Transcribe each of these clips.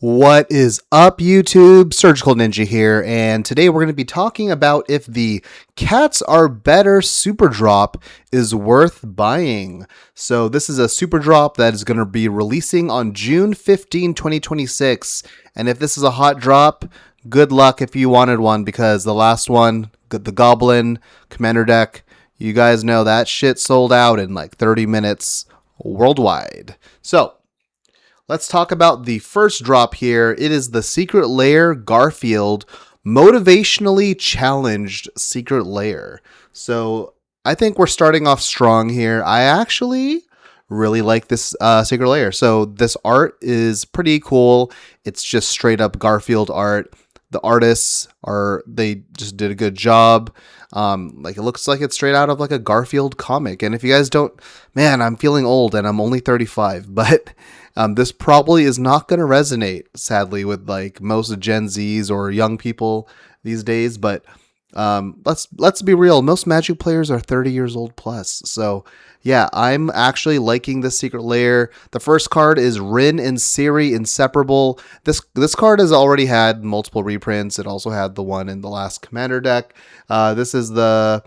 What is up, YouTube? Surgical Ninja here, and today we're going to be talking about if the Cats Are Better Superdrop is worth buying. So this is a Superdrop that is going to be releasing on June 15, 2026, and if this is a hot drop, good luck if you wanted one, because the last one, the Goblin Commander deck, you guys know that shit sold out in like 30 minutes worldwide. So let's talk about the first drop here. It is the Secret Lair Garfield Motivationally Challenged Secret Lair. So I think we're starting off strong here. I actually really like this Secret Lair. So this art is pretty cool. It's just straight up Garfield art. The artists they just did a good job. Like it looks like it's straight out of like a Garfield comic. And if you guys don't, man, I'm feeling old and I'm only 35, but this probably is not going to resonate, sadly, with like most Gen Zs or young people these days. But let's be real. Most Magic players are 30 years old plus. So yeah, I'm actually liking this Secret Lair. The first card is Rin and Siri Inseparable. This card has already had multiple reprints. It also had the one in the last Commander deck. This is the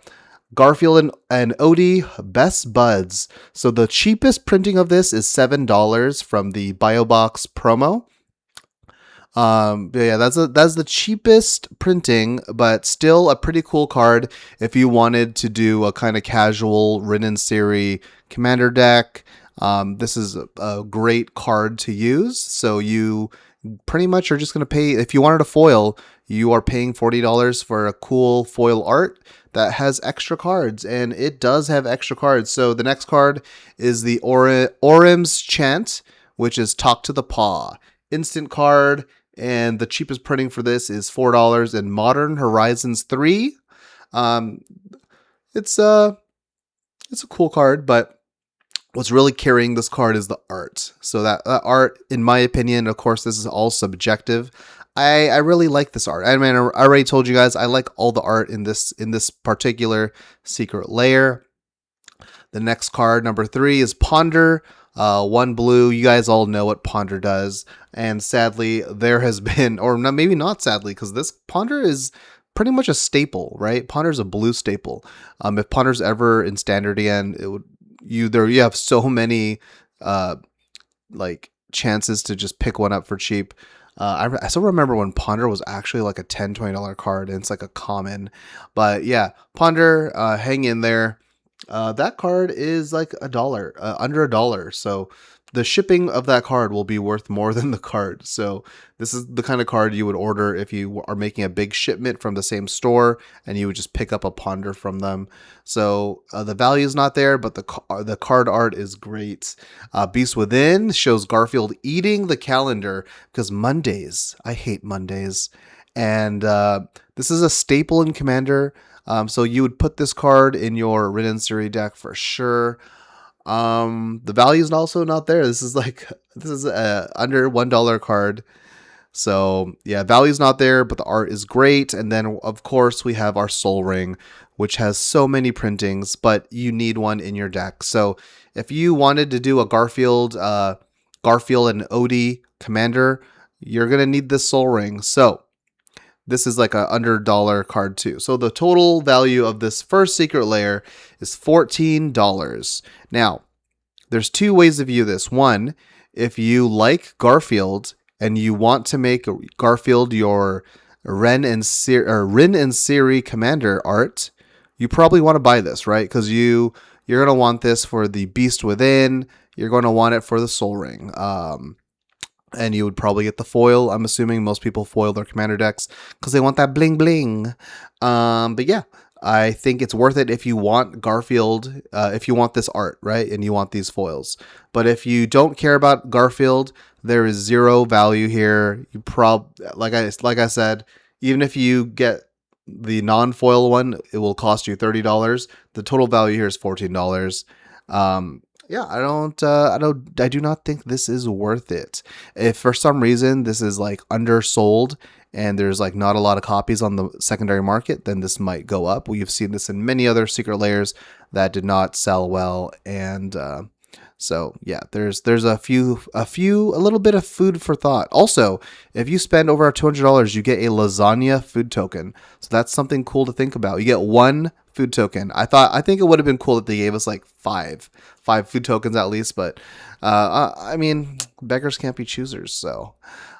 Garfield and Odie Best Buds. So the cheapest printing of this is $7 from the BioBox promo. But yeah, that's the cheapest printing, but still a pretty cool card if you wanted to do a kind of casual Rin and Siri Commander deck. This is a great card to use. So you pretty much are just going to pay, if you wanted a foil, you are paying $40 for a cool foil art that has extra cards, and it does have extra cards. So the next card is the Orim's Chant, which is Talk to the Paw. Instant card, and the cheapest printing for this is $4 in Modern Horizons 3. It's a cool card, but what's really carrying this card is the art. So that art, in my opinion, of course, this is all subjective. I really like this art. I mean, I already told you guys I like all the art in this particular Secret Lair. The next card, number 3, is Ponder. 1 blue. You guys all know what Ponder does, and sadly, there has been, or maybe not sadly, because this Ponder is pretty much a staple, right? Ponder's a blue staple. If Ponder's ever in standard again, it would you have so many like chances to just pick one up for cheap. I still remember when Ponder was actually like a $10, $20 card, and it's like a common. But yeah, Ponder, hang in there. That card is like $1, under $1. So the shipping of that card will be worth more than the card. So this is the kind of card you would order if you are making a big shipment from the same store, and you would just pick up a Ponder from them. So the value is not there, but the card art is great. Beast Within shows Garfield eating the calendar, because Mondays, I hate Mondays. And this is a staple in Commander. So you would put this card in your Rin and Siri deck for sure. The value is also not there. This is a under $1 card. So yeah, value's not there, but the art is great. And then of course we have our Soul Ring, which has so many printings, but you need one in your deck. So if you wanted to do a Garfield and Odie Commander, you're gonna need this Soul Ring. So this is like a under $1 card too. So the total value of this first Secret Lair is $14. Now, there's two ways to view this. One, if you like Garfield and you want to make Garfield your Rin and Siri Commander art, you probably want to buy this, right? Because you're going to want this for the Beast Within. You're going to want it for the Soul Ring. And you would probably get the foil. I'm assuming most people foil their Commander decks because they want that bling bling. But yeah, I think it's worth it if you want Garfield, if you want this art, right? And you want these foils. But if you don't care about Garfield, there is zero value here. You like I said, even if you get the non-foil one, it will cost you $30. The total value here is $14. Yeah, I do not think this is worth it. If for some reason this is like undersold and there's like not a lot of copies on the secondary market, then this might go up. We've seen this in many other Secret Lairs that did not sell well, and So yeah, there's a little bit of food for thought. Also, if you spend over $200, you get a lasagna food token. So that's something cool to think about. You get one food token. I think it would have been cool if they gave us like five food tokens at least, but I mean, beggars can't be choosers. So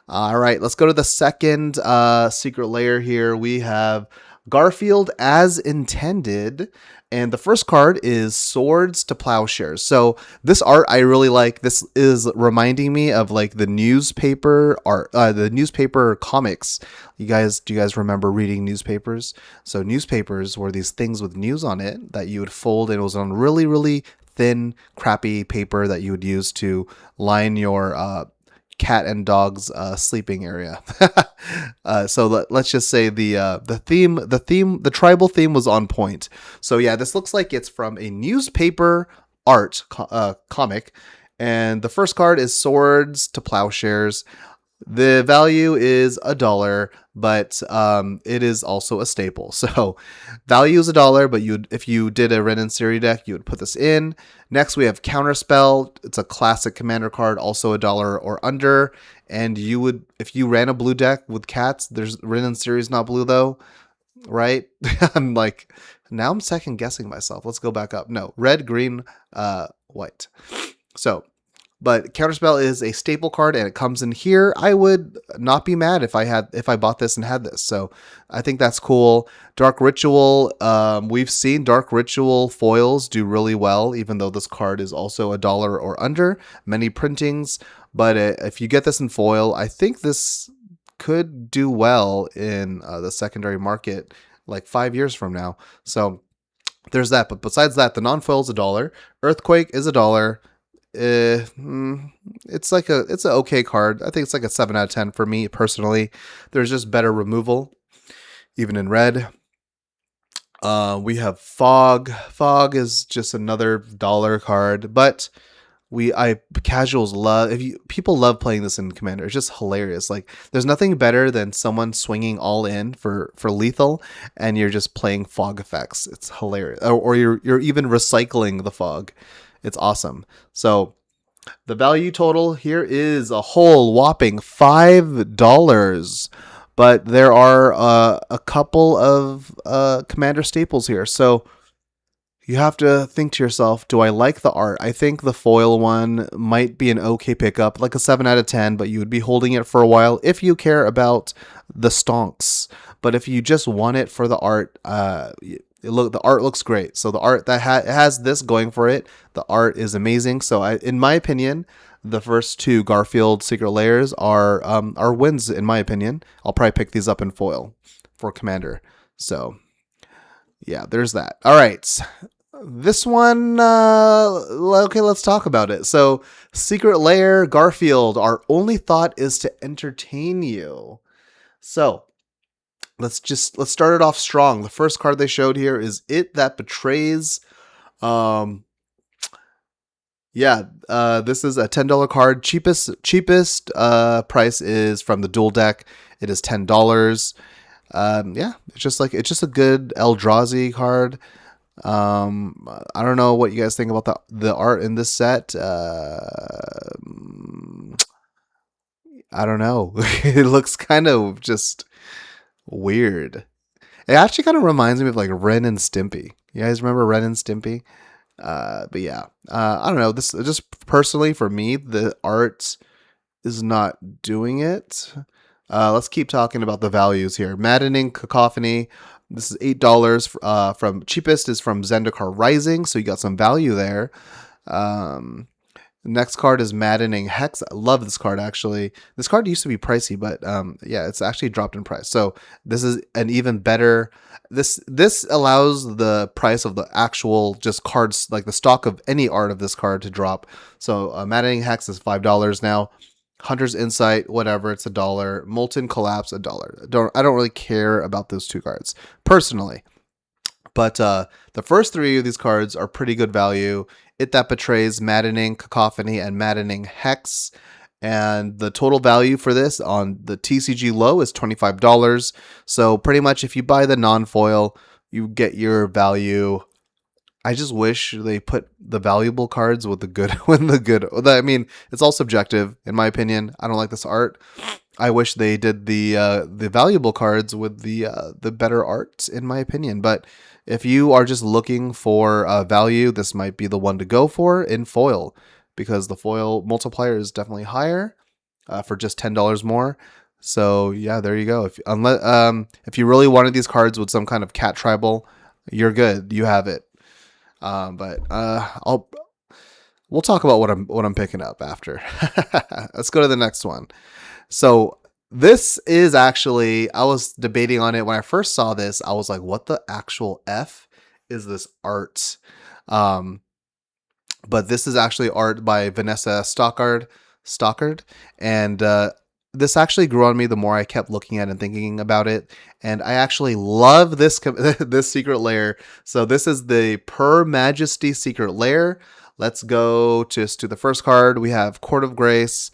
all right, let's go to the second secret layer here. We have Garfield as intended. And the first card is Swords to Plowshares. So this art I really like. This is reminding me of like the newspaper art, the newspaper comics. Do you guys remember reading newspapers? So newspapers were these things with news on it that you would fold, and it was on really, really thin, crappy paper that you would use to line your cat and dog's sleeping area. So let's just say the tribal theme was on point. So yeah, this looks like it's from a newspaper art comic, and the first card is Swords to Plowshares. The value is $1, but it is also a staple. So value is $1, but if you did a Ren and Siri deck, you would put this in. Next, we have Counterspell. It's a classic commander card, also $1 or under. And you would, if you ran a blue deck with cats, there's Ren and Siri's not blue though, right? I'm like, now I'm second guessing myself. Let's go back up. No, red, green, white. So. But Counterspell is a staple card, and it comes in here. I would not be mad if I bought this and had this. So I think that's cool. Dark Ritual. We've seen Dark Ritual foils do really well, even though this card is also $1 or under. Many printings, but if you get this in foil, I think this could do well in the secondary market like 5 years from now. So there's that. But besides that, the non-foil is $1. Earthquake is $1. It's an okay card. I think it's like a 7 out of 10 for me personally. There's just better removal, even in red. We have Fog. Fog is just another dollar card, but casuals love, people love playing this in Commander. It's just hilarious. Like there's nothing better than someone swinging all in for lethal, and you're just playing fog effects. It's hilarious. Or you're even recycling the fog. It's awesome. So the value total here is a whole whopping $5. But there are a couple of Commander staples here. So you have to think to yourself, do I like the art? I think the foil one might be an okay pickup, like a 7 out of 10, but you would be holding it for a while if you care about the stonks. But if you just want it for the art, the art looks great. So the art that has this going for it, the art is amazing. So in my opinion, the first two Garfield Secret Lairs are wins in my opinion. I'll probably pick these up in foil for Commander. So yeah, there's that. All right. This one, okay, let's talk about it. So Secret Lair Garfield, our only thought is to entertain you. So let's start it off strong. The first card they showed here is It That Betrays. This is a $10 card. Cheapest price is from the dual deck. It is $10. It's just a good Eldrazi card. I don't know what you guys think about the art in this set. I don't know. It looks kind of just weird. It actually kind of reminds me of like Ren and Stimpy. You guys remember Ren and Stimpy? But yeah, I don't know. This just personally for me, the art is not doing it. Let's keep talking about the values here. Maddening Cacophony. This is $8. From cheapest is from Zendikar Rising, so you got some value there. Next card is Maddening Hex. I love this card, actually. This card used to be pricey, but it's actually dropped in price. So this is an even better... This allows the price of the actual just cards, like the stock of any art of this card to drop. So Maddening Hex is $5 now. Hunter's Insight, whatever, it's $1. Molten Collapse, $1. I don't really care about those two cards, personally. But the first three of these cards are pretty good value. It That Betrays, Maddening Cacophony, and Maddening Hex. And the total value for this on the TCG low is $25. So pretty much if you buy the non-foil, you get your value I just wish they put the valuable cards with the good when the good. I mean, it's all subjective in my opinion. I don't like this art. I wish they did the valuable cards with the better art in my opinion. But if you are just looking for value, this might be the one to go for in foil because the foil multiplier is definitely higher for just $10 more. So yeah, there you go. If you really wanted these cards with some kind of cat tribal, you're good. You have it. But we'll talk about what I'm picking up after. Let's go to the next one. So this is actually, I was debating on it when I first saw this. I was like, what the actual F is this art? But this is actually art by Vanessa Stockard, and this actually grew on me the more I kept looking at it and thinking about it. And I actually love this this Secret Lair. So this is the Purr Majesty Secret Lair. Let's go to the first card. We have Court of Grace.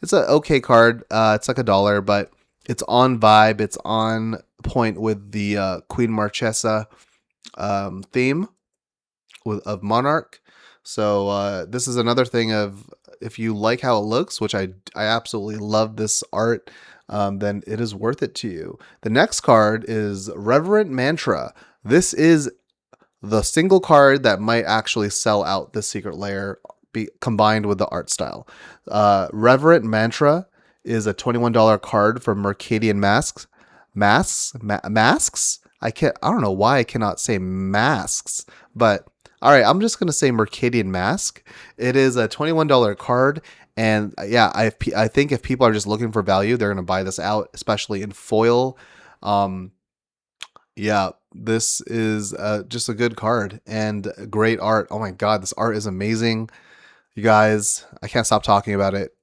It's an okay card. It's like $1, but it's on vibe. It's on point with the Queen Marchesa theme of Monarch. So this is another thing of, if you like how it looks, which I absolutely love this art, then it is worth it to you. The next card is Reverent Mantra. This is the single card that might actually sell out this Secret Lair combined with the art style. Reverent Mantra is a $21 card from Mercadian Masks. Masks? I don't know why I cannot say masks, but all right, I'm just going to say Mercadian Mask. It is a $21 card. And yeah, I think if people are just looking for value, they're going to buy this out, especially in foil. Yeah, this is just a good card and great art. Oh my God, this art is amazing. You guys, I can't stop talking about it.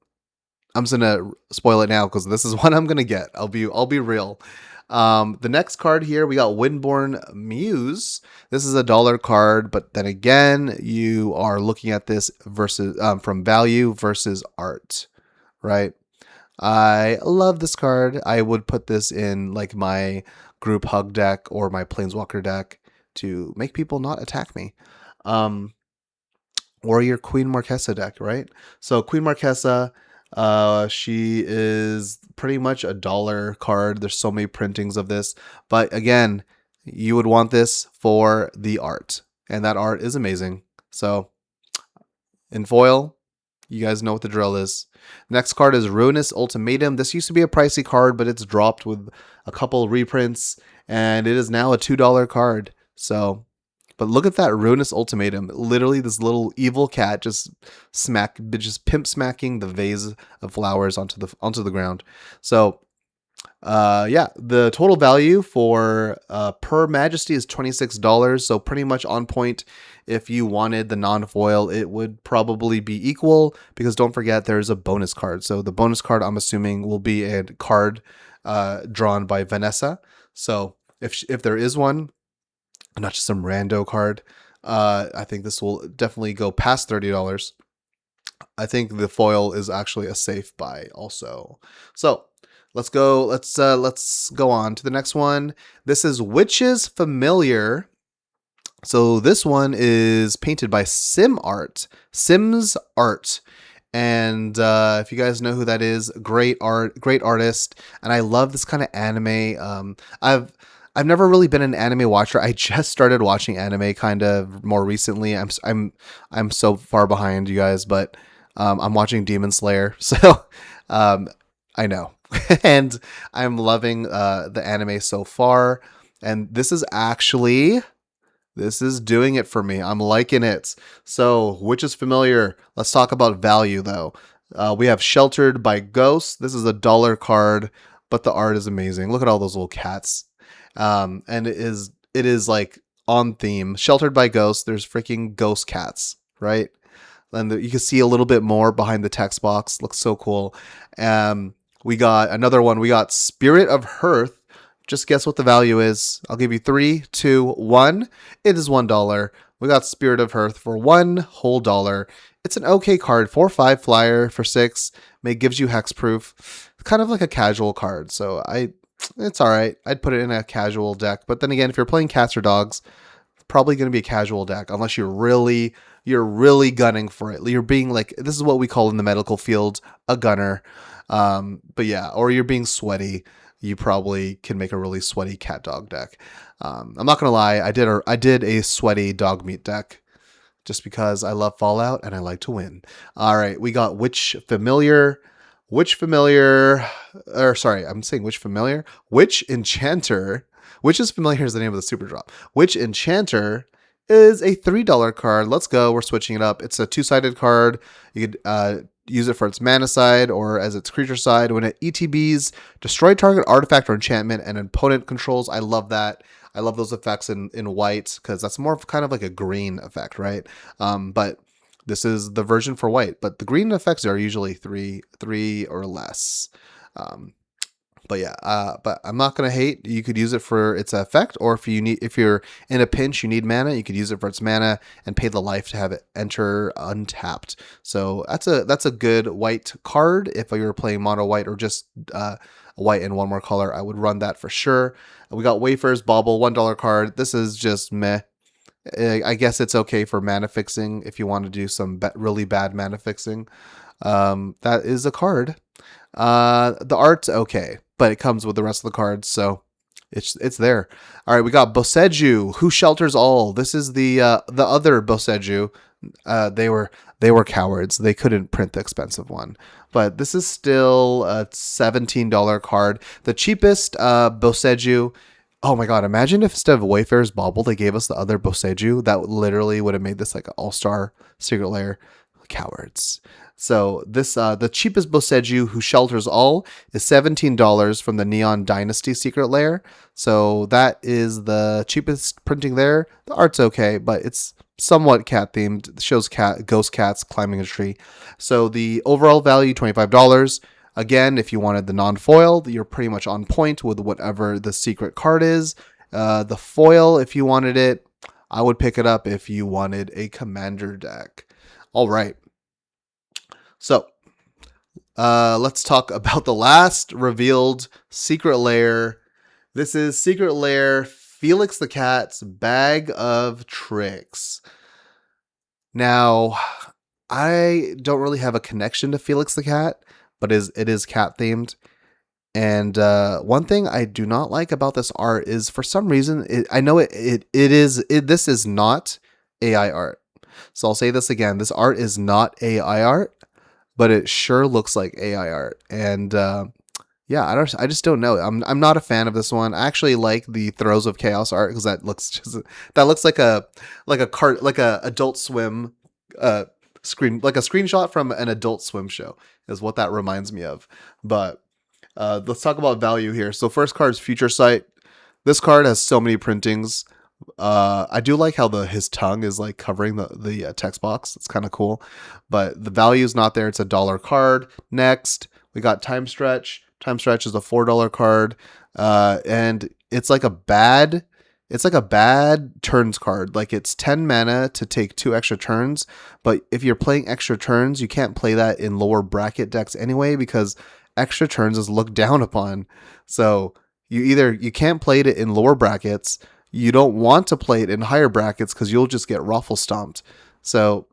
I'm just going to spoil it now because this is what I'm going to get. I'll be real. The next card here, we got Windborn Muse. This is a $1 card, but then again, you are looking at this versus from value versus art, right? I love this card. I would put this in like my group hug deck or my Planeswalker deck to make people not attack me. Or your Queen Marquesa deck, right? So Queen Marquesa, she is pretty much a $1 card. There's so many printings of this, but again, you would want this for the art, and that art is amazing. So in foil, you guys know what the drill is. Next card is Ruinous Ultimatum. This used to be a pricey card, but it's dropped with a couple reprints, and it is now a $2 card. So, but look at that Ruinous Ultimatum. Literally, this little evil cat just pimp smacking the vase of flowers onto the ground. So, yeah, the total value for Purr Majesty is $26. So pretty much on point. If you wanted the non-foil, it would probably be equal, because don't forget there's a bonus card. So the bonus card, I'm assuming, will be a card drawn by Vanessa. So if there is one, not just some rando card, I think this will definitely go past $30. I think the foil is actually a safe buy also. So let's go on to the next one. This is Witch's Familiar. So this one is painted by Sims Art. And if you guys know who that is, great artist. And I love this kind of anime. I've never really been an anime watcher. I just started watching anime kind of more recently. I'm so far behind you guys, but I'm watching Demon Slayer. So I know. And I'm loving the anime so far. And this is doing it for me. I'm liking it. So, which is familiar? Let's talk about value though. We have Sheltered by Ghosts. This is a $1 card, but the art is amazing. Look at all those little cats. And it is like on theme. Sheltered by Ghosts. There's freaking ghost cats, right? And you can see a little bit more behind the text box. Looks so cool. We got another one. We got Spirit of Hearth. Just guess what the value is. I'll give you 3, 2, 1. It is $1. We got Spirit of Hearth for $1 whole dollar. It's an okay card. 4/5 flyer for 6. Gives you hexproof. Kind of like a casual card. So it's all right. I'd put it in a casual deck. But then again, if you're playing cats or dogs, probably going to be a casual deck unless you're really gunning for it. You're being like, this is what we call in the medical field a gunner. But yeah, or you're being sweaty. You probably can make a really sweaty cat dog deck. I'm not gonna lie, I did a sweaty dog meat deck just because I love Fallout and I like to win. All right, we got which familiar, or sorry, I'm saying which familiar, which enchanter, which is familiar is the name of the super drop. Which enchanter is a $3 card? Let's go. We're switching it up. It's a 2-sided card. You could use it for its mana side or as its creature side. When it ETBs, destroy target artifact or enchantment and opponent controls. I love that. I love those effects in white because that's more of kind of like a green effect, right? But this is the version for white. But the green effects are usually three or less. But yeah, but I'm not gonna hate. You could use it for its effect, or if you're in a pinch, you need mana, you could use it for its mana and pay the life to have it enter untapped. So that's a good white card. If you're playing mono white or just white and one more color, I would run that for sure. We got Wafers Bauble, $1 card. This is just meh. I guess it's okay for mana fixing if you want to do some really bad mana fixing. That is a card. The art's okay, but it comes with the rest of the cards, so it's there. All right, we got Boseiju, Who Shelters All. This is the other Boseiju. They were cowards. They couldn't print the expensive one, but this is still a $17 card. The cheapest Boseiju. Oh my god! Imagine if instead of Wayfarer's Bauble, they gave us the other Boseiju. That literally would have made this like an all-star Secret Lair. Cowards. So this the cheapest Boseiju, Who Shelters All, is $17 from the Neon Dynasty Secret Lair. So that is the cheapest printing there. The art's okay, but it's somewhat cat themed. It shows ghost cats climbing a tree. So the overall value $25. Again, if you wanted the non-foil, you're pretty much on point with whatever the secret card is. The foil, if you wanted it, I would pick it up if you wanted a commander deck. All right. So let's talk about the last revealed Secret Lair. This is Secret Lair Felix the Cat's Bag of Tricks. Now, I don't really have a connection to Felix the Cat, but it is cat themed. And one thing I do not like about this art is for some reason, this is not AI art. So I'll say this again. This art is not AI art, but it sure looks like AI art. And yeah, I just don't know. I'm not a fan of this one. I actually like the Throes of Chaos art because that looks like a Adult Swim like a screenshot from an Adult Swim show is what that reminds me of. But let's talk about value here. So first card is Future Sight. This card has so many printings. I do like how his tongue is like covering the text box. It's kind of cool, but the value is not there. It's $1 card. Next, we got Time Stretch. Time Stretch is a $4 card, and it's like a bad turns card. Like it's 10 mana to take 2 extra turns, but if you're playing extra turns, you can't play that in lower bracket decks anyway because extra turns is looked down upon. So you can't play it in lower brackets. You don't want to play it in higher brackets because you'll just get ruffle stomped. So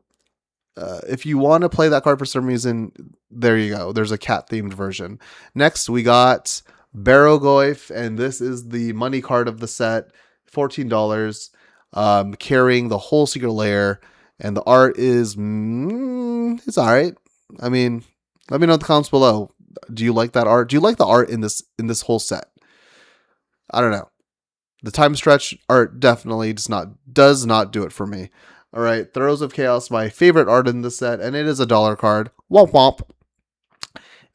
if you want to play that card for some reason, there you go. There's a cat themed version. Next, we got Barogoyf, and this is the money card of the set. $14, carrying the whole Secret Lair, and the art is it's all right. I mean, let me know in the comments below. Do you like that art? Do you like the art in this whole set? I don't know. The Time Stretch art definitely does not do it for me. All right, Throes of Chaos, my favorite art in this set, and it is $1 card. Womp womp.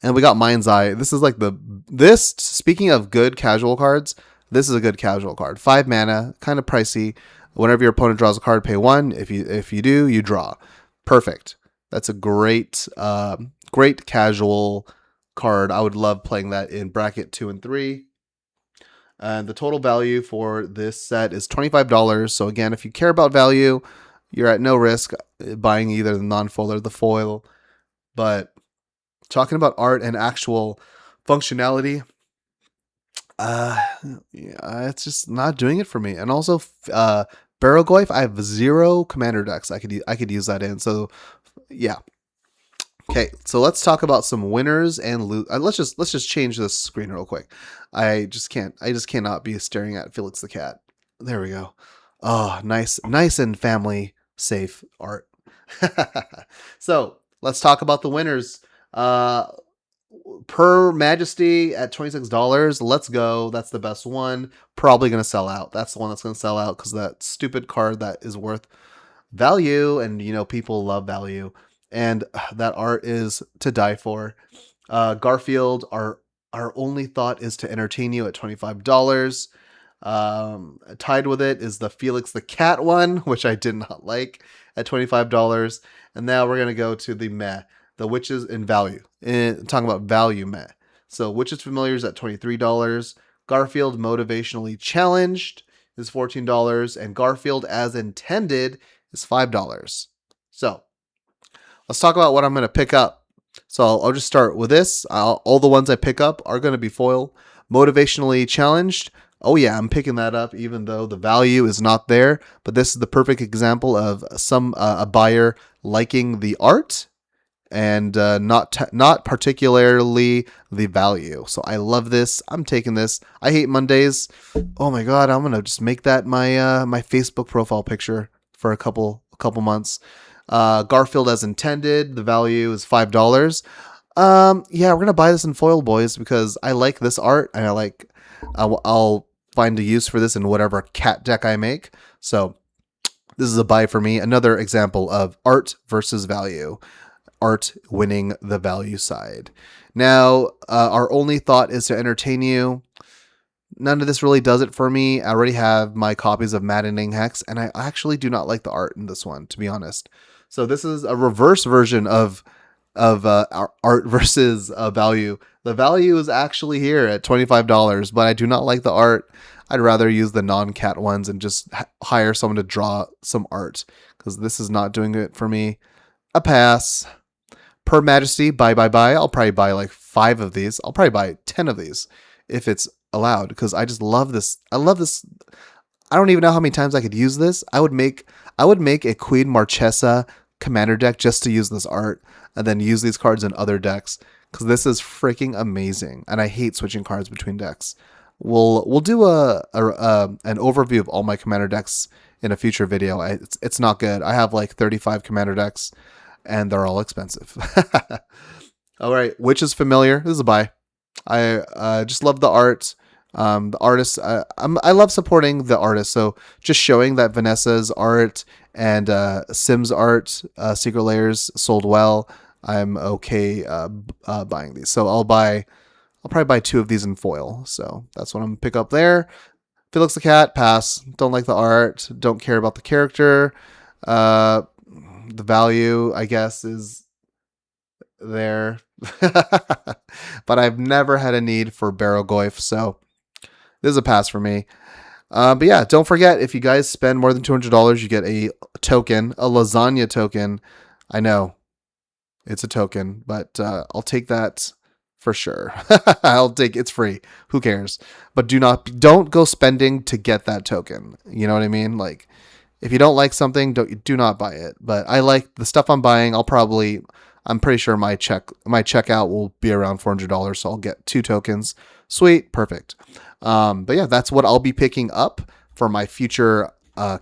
And we got Mind's Eye. This is like speaking of good casual cards, this is a good casual card. 5 mana, kind of pricey. Whenever your opponent draws a card, pay 1. If you do, you draw. Perfect. That's a great casual card. I would love playing that in bracket 2 and 3. And the total value for this set is $25. So again, if you care about value, you're at no risk buying either the non-foil or the foil. But talking about art and actual functionality, yeah, it's just not doing it for me. And also, Barrowgoyf, I have 0 commander decks I could use that in. So yeah. Okay, so let's talk about some winners and let's just change this screen real quick. I just cannot be staring at Felix the Cat. There we go. Oh, nice and family safe art. So let's talk about the winners. Purr Majesty at $26. Let's go. That's the best one. Probably gonna sell out. That's the one that's gonna sell out because that stupid card that is worth value, and people love value, and that art is to die for. Garfield, our only thought is to entertain you at $25. Tied with it is the Felix the Cat one, which I did not like, at $25. And now we're gonna go to the Witches in value. Talking about value meh. So Witches Familiars at $23. Garfield Motivationally Challenged is $14, and Garfield as Intended is $5. So let's talk about what I'm going to pick up. So I'll just start with this. All the ones I pick up are going to be foil. Motivationally Challenged. Oh yeah, I'm picking that up even though the value is not there. But this is the perfect example of a buyer liking the art and not particularly the value. So I love this. I'm taking this. I hate Mondays. Oh my god, I'm gonna just make that my Facebook profile picture for a couple months. Garfield as Intended. The value is $5. Yeah, we're gonna buy this in foil, boys, because I like this art and I'll find a use for this in whatever cat deck I make. So this is a buy for me. Another example of art versus value. Art winning the value side. Now, our only thought is to entertain you. None of this really does it for me. I already have my copies of Maddening Hex, and I actually do not like the art in this one, to be honest. So this is a reverse version of our art versus value. The value is actually here at $25, but I do not like the art. I'd rather use the non-cat ones and just hire someone to draw some art, because this is not doing it for me. A pass. Purr Majesty, buy. I'll probably buy like 5 of these. I'll probably buy 10 of these if it's allowed, because I just love this. I love this. I don't even know how many times I could use this. I would make a Queen Marchesa commander deck just to use this art, and then use these cards in other decks, because this is freaking amazing. And I hate switching cards between decks. We'll do an overview of all my commander decks in a future video. It's not good. I have like 35 commander decks, and they're all expensive. All right, Witches Familiar. This is a buy. I just love the art. The artist. I love supporting the artist. So just showing that Vanessa's art and Sim's art, Secret Lairs sold well. I'm okay buying these. So I'll probably buy 2 of these in foil. So that's what I'm gonna pick up there. Felix the Cat, pass. Don't like the art. Don't care about the character. The value, I guess, is there. But I've never had a need for Barrowgoyf, so this is a pass for me. But yeah, don't forget, if you guys spend more than $200, you get a token, a lasagna token. I know it's a token, but I'll take that for sure. It's free. Who cares? But don't go spending to get that token. You know what I mean? Like, if you don't like something, do not buy it. But I like the stuff I'm buying. I'm pretty sure my checkout will be around $400, so I'll get 2 tokens. Sweet, perfect. But yeah, that's what I'll be picking up for my future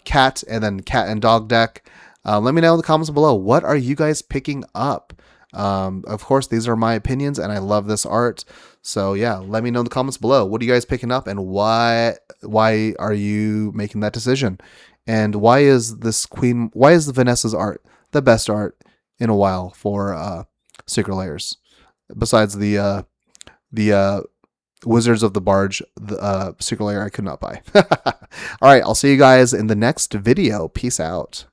cat and dog deck. Let me know in the comments below, what are you guys picking up? Of course, these are my opinions, and I love this art. So yeah, let me know in the comments below. What are you guys picking up, and why are you making that decision? And why is the Vanessa's art the best art in a while for Secret Lairs, besides the Wizards of the Barge, the Secret Lair I could not buy. All right, I'll see you guys in the next video. Peace out.